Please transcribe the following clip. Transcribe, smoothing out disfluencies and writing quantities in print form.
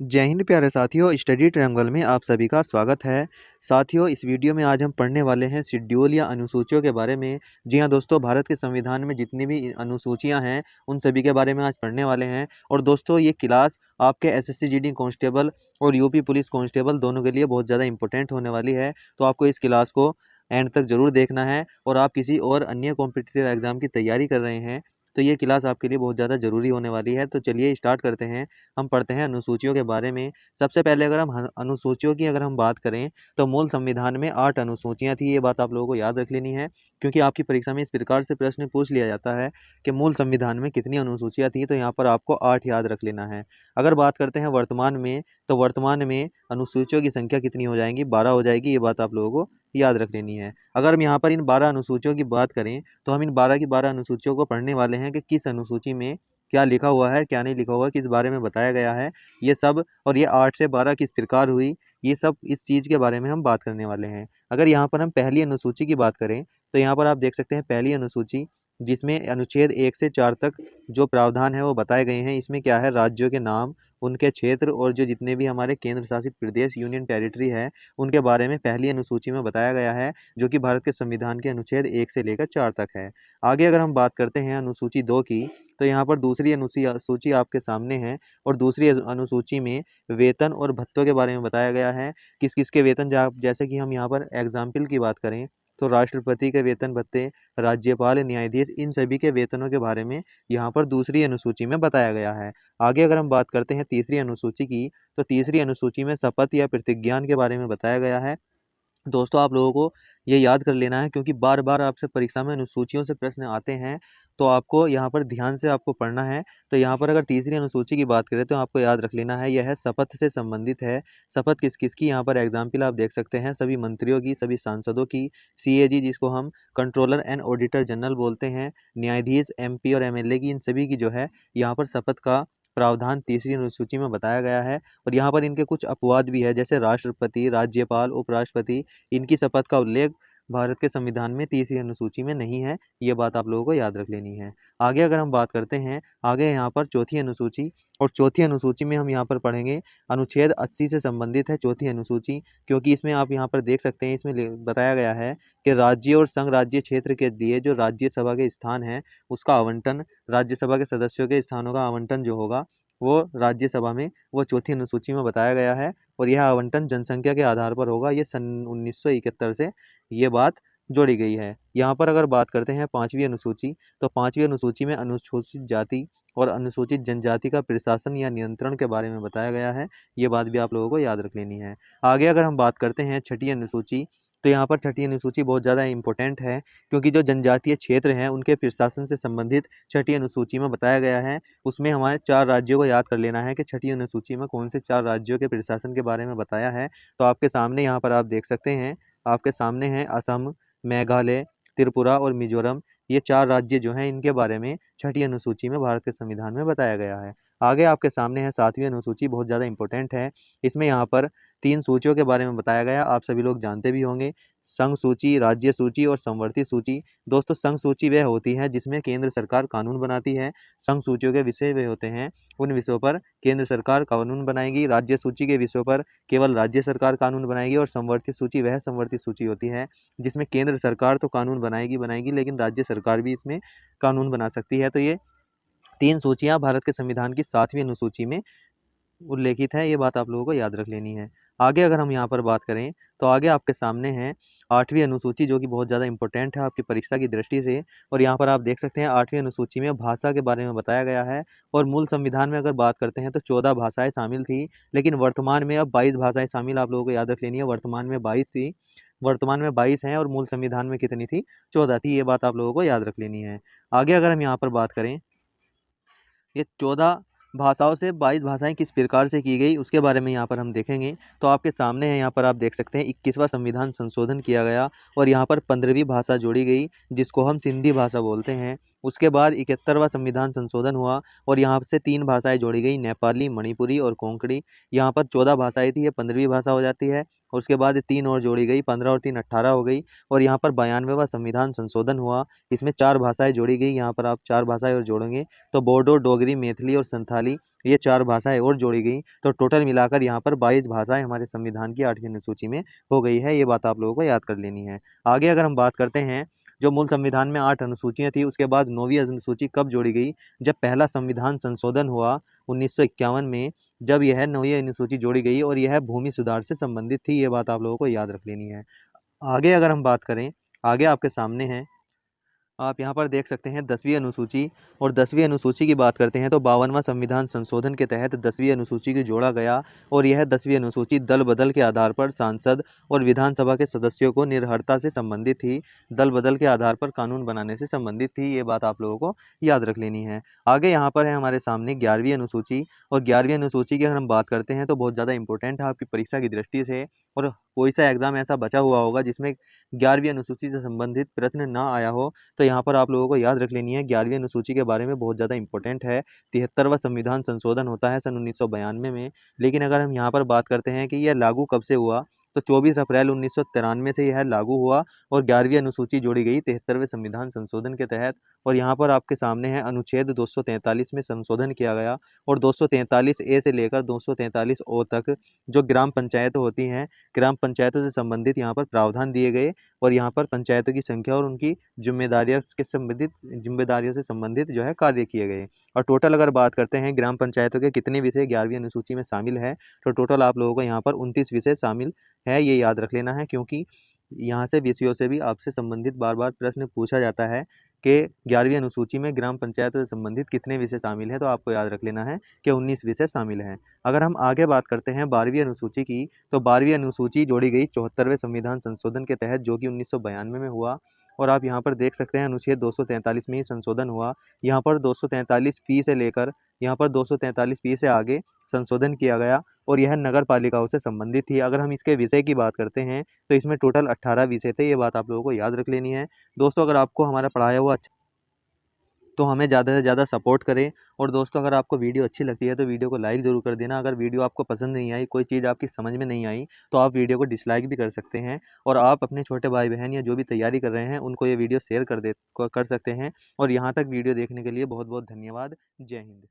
जय हिंद प्यारे साथियों, स्टडी ट्रायंगल में आप सभी का स्वागत है। साथियों, इस वीडियो में आज हम पढ़ने वाले हैं शेड्यूल या अनुसूचियों के बारे में। जी हाँ दोस्तों, भारत के संविधान में जितनी भी अनुसूचियां हैं उन सभी के बारे में आज पढ़ने वाले हैं। और दोस्तों, ये क्लास आपके एसएससी जीडी कांस्टेबल और यूपी पुलिस कांस्टेबल दोनों के लिए बहुत ज़्यादा इंपॉर्टेंट होने वाली है। तो आपको इस क्लास को एंड तक जरूर देखना है। और आप किसी और अन्य कॉम्पिटिटिव एग्जाम की तैयारी कर रहे हैं तो ये क्लास आपके लिए बहुत ज़्यादा ज़रूरी होने वाली है। तो चलिए स्टार्ट करते हैं। हम पढ़ते हैं अनुसूचियों के बारे में। सबसे पहले अगर हम अनुसूचियों की अगर हम बात करें तो मूल संविधान में 8 अनुसूचियां थी। ये बात आप लोगों को याद रख लेनी है, क्योंकि आपकी परीक्षा में इस प्रकार से प्रश्न पूछ लिया जाता है कि मूल संविधान में कितनी अनुसूचियां थी, तो यहाँ पर आपको 8 याद रख लेना है। अगर बात करते हैं वर्तमान में, तो वर्तमान में अनुसूचियों की संख्या कितनी हो जाएंगी? 12 हो जाएगी। ये बात आप लोगों को याद रख लेनी है। अगर हम यहाँ पर इन 12 अनुसूचियों की बात करें तो हम इन 12 की 12 अनुसूचियों को पढ़ने वाले हैं कि किस अनुसूची में क्या लिखा हुआ है, क्या नहीं लिखा हुआ है, किस बारे में बताया गया है, ये सब। और ये 8 से 12 किस प्रकार हुई, ये सब इस चीज़ के बारे में हम बात करने वाले हैं। अगर यहाँ पर हम पहली अनुसूची की बात करें तो यहाँ पर आप देख सकते हैं पहली अनुसूची, जिसमें अनुच्छेद 1 से 4 तक जो प्रावधान है वो बताए गए हैं। इसमें क्या है, राज्यों के नाम, उनके क्षेत्र और जो जितने भी हमारे केंद्र शासित प्रदेश यूनियन टेरिटरी है उनके बारे में पहली अनुसूची में बताया गया है, जो कि भारत के संविधान के अनुच्छेद 1 से लेकर 4 तक है। आगे अगर हम बात करते हैं अनुसूची 2 की, तो यहाँ पर दूसरी अनुसूची आपके सामने है। और दूसरी अनुसूची में वेतन और भत्तों के बारे में बताया गया है। किस किस के वेतन, जैसे कि हम यहाँ पर एग्जाम्पल की बात करें तो राष्ट्रपति के वेतन भत्ते, राज्यपाल, न्यायाधीश, इन सभी के वेतनों के बारे में यहाँ पर दूसरी अनुसूची में बताया गया है। आगे अगर हम बात करते हैं तीसरी अनुसूची की, तो तीसरी अनुसूची में शपथ या प्रतिज्ञान के बारे में बताया गया है। दोस्तों, आप लोगों को ये याद कर लेना है, क्योंकि बार बार आपसे परीक्षा में अनुसूचियों से प्रश्न आते हैं। तो आपको यहाँ पर ध्यान से आपको पढ़ना है। तो यहाँ पर अगर तीसरी अनुसूची की बात करें तो आपको याद रख लेना है, यह शपथ से संबंधित है। शपथ किस किस की, यहाँ पर एग्जाम्पल आप देख सकते हैं, सभी मंत्रियों की, सभी सांसदों की, सीएजी जिसको हम कंट्रोलर एंड ऑडिटर जनरल बोलते हैं, न्यायाधीश, एमपी और एमएलए की, इन सभी की जो है यहाँ पर शपथ का प्रावधान तीसरी अनुसूची में बताया गया है। और यहाँ पर इनके कुछ अपवाद भी है, जैसे राष्ट्रपति, राज्यपाल, उपराष्ट्रपति, इनकी शपथ का उल्लेख भारत के संविधान में तीसरी अनुसूची में नहीं है। ये बात आप लोगों को याद रख लेनी है। आगे अगर हम बात करते हैं, आगे यहाँ पर चौथी अनुसूची, और चौथी अनुसूची में हम यहाँ पर पढ़ेंगे अनुच्छेद 80 से संबंधित है चौथी अनुसूची, क्योंकि इसमें आप यहाँ पर देख सकते हैं, इसमें बताया गया है कि राज्य और संघ राज्य क्षेत्र के लिए जो राज्यसभा के स्थान है उसका आवंटन, राज्यसभा के सदस्यों के स्थानों का आवंटन जो होगा वो राज्यसभा में, वो चौथी अनुसूची में बताया गया है। और यह आवंटन जनसंख्या के आधार पर होगा। ये सन 1971 से ये बात जोड़ी गई है। यहाँ पर अगर बात करते हैं पांचवी अनुसूची, तो पांचवी अनुसूची में अनुसूचित जाति और अनुसूचित जनजाति का प्रशासन या नियंत्रण के बारे में बताया गया है। ये बात भी आप लोगों को याद रख लेनी है। आगे अगर हम बात करते हैं छठी अनुसूची, तो यहाँ पर छठी अनुसूची बहुत ज़्यादा इंपॉर्टेंट है, क्योंकि जो जनजातीय क्षेत्र हैं उनके प्रशासन से संबंधित छठी अनुसूची में बताया गया है। उसमें हमारे 4 राज्यों को याद कर लेना है कि छठी अनुसूची में कौन से 4 राज्यों के प्रशासन के बारे में बताया है। तो आपके सामने यहाँ पर आप देख सकते हैं, आपके सामने हैं असम, मेघालय, त्रिपुरा और मिजोरम। ये 4 राज्य जो हैं इनके बारे में छठी अनुसूची में भारत के संविधान में बताया गया है। आगे आपके सामने है सातवीं अनुसूची, बहुत ज़्यादा इंपॉर्टेंट है। इसमें यहाँ पर 3 सूचियों के बारे में बताया गया, आप सभी लोग जानते भी होंगे, संघ सूची, राज्य सूची और संवर्ती सूची। दोस्तों, संघ सूची वह होती है जिसमें केंद्र सरकार कानून बनाती है। संघ सूचियों के विषय वे होते हैं, उन विषयों पर केंद्र सरकार कानून बनाएगी। राज्य सूची के विषयों पर केवल राज्य सरकार कानून बनाएगी। और संवर्ती सूची वह संवर्ती सूची होती है जिसमें केंद्र सरकार तो कानून बनाएगी लेकिन राज्य सरकार भी इसमें कानून बना सकती है। तो ये 3 सूचियां भारत के संविधान की 7वीं अनुसूची में उल्लेखित है। ये बात आप लोगों को याद रख लेनी है। आगे अगर हम यहाँ पर बात करें तो आगे आपके सामने है 8वीं अनुसूची, जो कि बहुत ज़्यादा इंपॉर्टेंट है आपकी परीक्षा की दृष्टि से। और यहाँ पर आप देख सकते हैं 8वीं अनुसूची में भाषा के बारे में बताया गया है। और मूल संविधान में अगर बात करते हैं तो 14 भाषाएं शामिल थी, लेकिन वर्तमान में अब 22 भाषाएं शामिल आप लोगों को याद रख लेनी है। वर्तमान में 22 थी, वर्तमान में 22 हैं, और मूल संविधान में कितनी थी? 14 थी। ये बात आप लोगों को याद रख लेनी है। आगे अगर हम यहाँ पर बात करें, ये 14 भाषाओं से 22 भाषाएं किस प्रकार से की गई उसके बारे में यहाँ पर हम देखेंगे। तो आपके सामने है, यहाँ पर आप देख सकते हैं 21वां संविधान संशोधन किया गया और यहाँ पर 15वीं भाषा जोड़ी गई, जिसको हम सिंधी भाषा बोलते हैं। उसके बाद 71वां संविधान संशोधन हुआ और यहाँ से 3 भाषाएं जोड़ी गई, नेपाली, मणिपुरी और कोंकणी। यहाँ पर 14 भाषाएं थी, ये 15वीं भाषा हो जाती है। और उसके बाद 3 और जोड़ी गई, 15 और 3 18 हो गई। और यहाँ पर 92वां संविधान संशोधन हुआ, इसमें 4 भाषाएं जोड़ी गई। यहाँ पर आप 4 भाषाएं और जोड़ेंगे तो बोडो, डोगरी, मैथिली और संथाली वाली ये 4 भाषाएँ और जोड़ी गई, तो टोटल मिलाकर यहाँ पर 22 भाषाएँ हमारे संविधान की 8वीं अनुसूची में हो गई है। ये बात आप लोगों को याद कर लेनी है। आगे अगर हम बात करते हैं, जो मूल संविधान में 8 अनुसूचियाँ थी, उसके बाद 9वीं अनुसूची कब जोड़ी गई? जब पहला संविधान संशोधन हुआ 1951 में, जब यह 9वीं अनुसूची जोड़ी गई और यह भूमि सुधार से संबंधित थी। ये बात आप लोगों को याद रख लेनी है। आगे अगर हम बात करें, आगे आपके सामने है, आप यहाँ पर देख सकते हैं 10वीं अनुसूची, और 10वीं अनुसूची की बात करते हैं तो 52वां संविधान संशोधन के तहत 10वीं अनुसूची को जोड़ा गया, और यह 10वीं अनुसूची दल बदल के आधार पर सांसद और विधानसभा के सदस्यों को निर्भरता से संबंधित थी। दल बदल के आधार पर कानून बनाने से संबंधित थी। ये बात आप लोगों को याद रख लेनी है। आगे यहाँ पर है हमारे सामने 11वीं अनुसूची, और 11वीं अनुसूची की अगर हम बात करते हैं तो बहुत ज़्यादा इंपॉर्टेंट है आपकी परीक्षा की दृष्टि से, और कोई सा एग्जाम ऐसा बचा हुआ होगा जिसमें 11वीं अनुसूची से संबंधित प्रश्न ना आया हो, तो यहाँ पर आप लोगों को याद रख लेनी है। 11वीं अनुसूची के बारे में बहुत ज़्यादा इंपॉर्टेंट है। 73वां संविधान संशोधन होता है सन 1992 में, लेकिन अगर हम यहाँ पर बात करते हैं कि यह लागू कब से हुआ, तो 24 अप्रैल 1993 से यह लागू हुआ, और 11वीं अनुसूची जोड़ी गई 73वें संविधान संशोधन के तहत। और यहाँ पर आपके सामने है अनुच्छेद 243 में संशोधन किया गया, और 243 ए से लेकर 243 ओ तक जो ग्राम पंचायत होती हैं, ग्राम पंचायतों से संबंधित यहाँ पर प्रावधान दिए गए, और यहाँ पर पंचायतों की संख्या और उनकी जिम्मेदारियों से संबंधित जो है कार्य किए गए। और टोटल अगर बात करते हैं ग्राम पंचायतों के कितने विषय 11वीं अनुसूची में शामिल है, तो टोटल आप लोगों को यहाँ पर 29 विषय शामिल है। ये याद रख लेना है, क्योंकि यहाँ से विषयों से भी आपसे संबंधित बार बार प्रश्न पूछा जाता है कि 11वीं अनुसूची में ग्राम पंचायतों से संबंधित कितने विषय शामिल हैं, तो आपको याद रख लेना है कि 19 विषय शामिल हैं। अगर हम आगे बात करते हैं 12वीं अनुसूची की, तो 12वीं अनुसूची जोड़ी गई 74वें संविधान संशोधन के तहत, जो कि 1992 में हुआ, और आप यहाँ पर देख सकते हैं अनुच्छेद 243 में ही संशोधन हुआ। यहाँ पर 243 से लेकर यहाँ पर 243 से आगे संशोधन किया गया, और यह नगर पालिकाओं से संबंधित थी। अगर हम इसके विषय की बात करते हैं तो इसमें टोटल 18 विषय थे। ये बात आप लोगों को याद रख लेनी है। दोस्तों, अगर आपको हमारा पढ़ाया हुआ अच्छा, तो हमें ज़्यादा से ज़्यादा सपोर्ट करें। और दोस्तों, अगर आपको वीडियो अच्छी लगती है तो वीडियो को लाइक ज़रूर कर देना। अगर वीडियो आपको पसंद नहीं आई, कोई चीज़ आपकी समझ में नहीं आई, तो आप वीडियो को डिसलाइक भी कर सकते हैं, और आप अपने छोटे भाई बहन या जो भी तैयारी कर रहे हैं उनको ये वीडियो शेयर कर सकते हैं। और यहाँ तक वीडियो देखने के लिए बहुत बहुत धन्यवाद। जय हिंद।